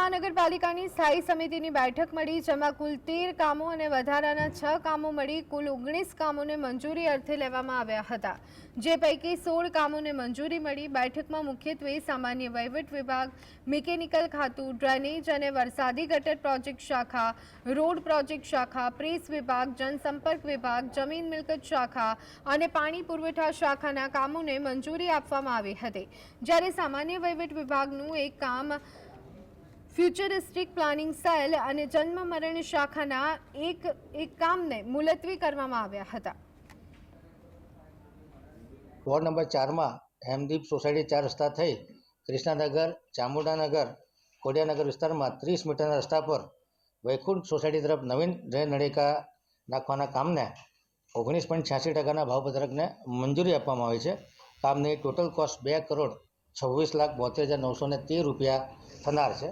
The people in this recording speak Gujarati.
મહાનગરપાલિકાની સ્થાયી સમિતિની બેઠક મળી, જેમાં કુલ 13 કામો અને વધારાના 6 કામો મળી કુલ 19 કામોને મંજૂરી અર્થે લેવામાં આવ્યા હતા, જે પૈકી 16 કામોને મંજૂરી મળી। બેઠકમાં મુખ્યત્વે સામાન્ય વહીવટ વિભાગ, મિકેનિકલ ખાતું, ડ્રેનેજ અને વરસાદી ગટર પ્રોજેક્ટ શાખા, રોડ પ્રોજેક્ટ શાખા, પ્રેસ વિભાગ, જનસંપર્ક વિભાગ, જમીન મિલકત શાખા અને પાણી પુરવઠા શાખાના કામોને મંજૂરી આપવામાં આવી હતી, જ્યારે સામાન્ય વહીવટ વિભાગનું એક કામ ફ્યુચરિસ્ટિક પ્લાનિંગ સેલ અને જન્મ મરણ શાખાના એક કામને મુલતવી કરવામાં આવ્યા હતા। વોર્ડ નંબર 4 માં હેમદીપ સોસાયટી 4 રસ્તા થઈ કૃષ્ણાનગર, ચામુંડાનગર, કોડિયાનગર વિસ્તારમાં 30 મીટરના રસ્તા પર વૈકુંઠ સોસાયટી તરફ નવીન ડ્રેન નળિકા નાખવાના કામને 19.86% ભાવપત્રકને મંજૂરી આપવામાં આવી છે। કામની ટોટલ કોસ્ટ 2,26,72,913 રૂપિયા થનાર છે।